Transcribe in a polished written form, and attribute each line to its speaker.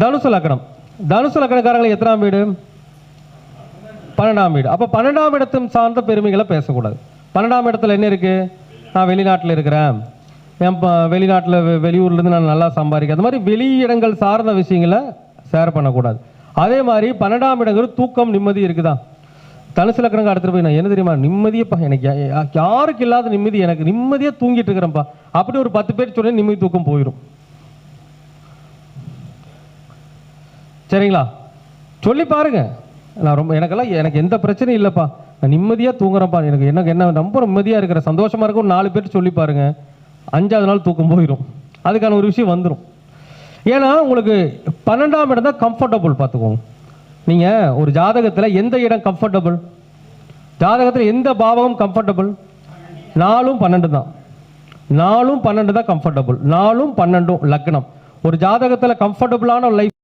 Speaker 1: தனுசு லக்னம். தனுசு லக்னக்காரங்களுக்கு எத்தனாம் வீடு? 12ஆம் வீடு. அப்போ 12ஆம் இடத்தின் சார்ந்த பெருமைகளை பேசக்கூடாது. 12ஆம் இடத்துல என்ன இருக்கு? நான் வெளிநாட்டில் இருக்கிறேன், என் வெளிநாட்டில் வெளியூர்லேருந்து நான் நல்லா சம்பாதிக்கிறேன், அந்த மாதிரி வெளி இடங்கள் சார்ந்த விஷயங்களை ஷேர் பண்ணக்கூடாது. அதே மாதிரி 12ஆம் இடங்கள் தூக்கம் நிம்மதி இருக்குதா? தனுசு லக்னங்க அடுத்துட்டு போய் நான் என்ன தெரியுமா, நிம்மதியப்பா, எனக்கு யாருக்கு இல்லாத நிம்மதி, எனக்கு நிம்மதியாக தூங்கிட்டு இருக்கிறேன்ப்பா அப்படி ஒரு 10 பேர் சொன்னேன், நிம்மதி தூக்கம் போயிடும். சரிங்களா? சொல்லி பாருங்க. நான் ரொம்ப எனக்கு எந்த பிரச்சனையும் இல்லைப்பா, நான் நிம்மதியாக தூங்குறேன்ப்பா, எனக்கு என்ன ரொம்ப நிம்மதியாக இருக்கிற சந்தோஷமாக இருக்கும் 4 பேர் சொல்லி பாருங்க, 5ஆவது நாள் தூக்கம் போயிடும். அதுக்கான ஒரு விஷயம் வந்துடும். ஏன்னா உங்களுக்கு 12ஆம் இடம் தான் கம்ஃபர்டபுள். பார்த்துக்கோங்க, நீங்கள் ஒரு ஜாதகத்தில் எந்த இடம் கம்ஃபர்டபுள்? ஜாதகத்தில் எந்த பாவகம் கம்ஃபர்டபுள்? 4ம் 12 தான். 4ம் 12 தான் கம்ஃபர்டபுள். 4ம் 12 லக்னம். ஒரு ஜாதகத்தில் கம்ஃபர்டபுளான லைஃப்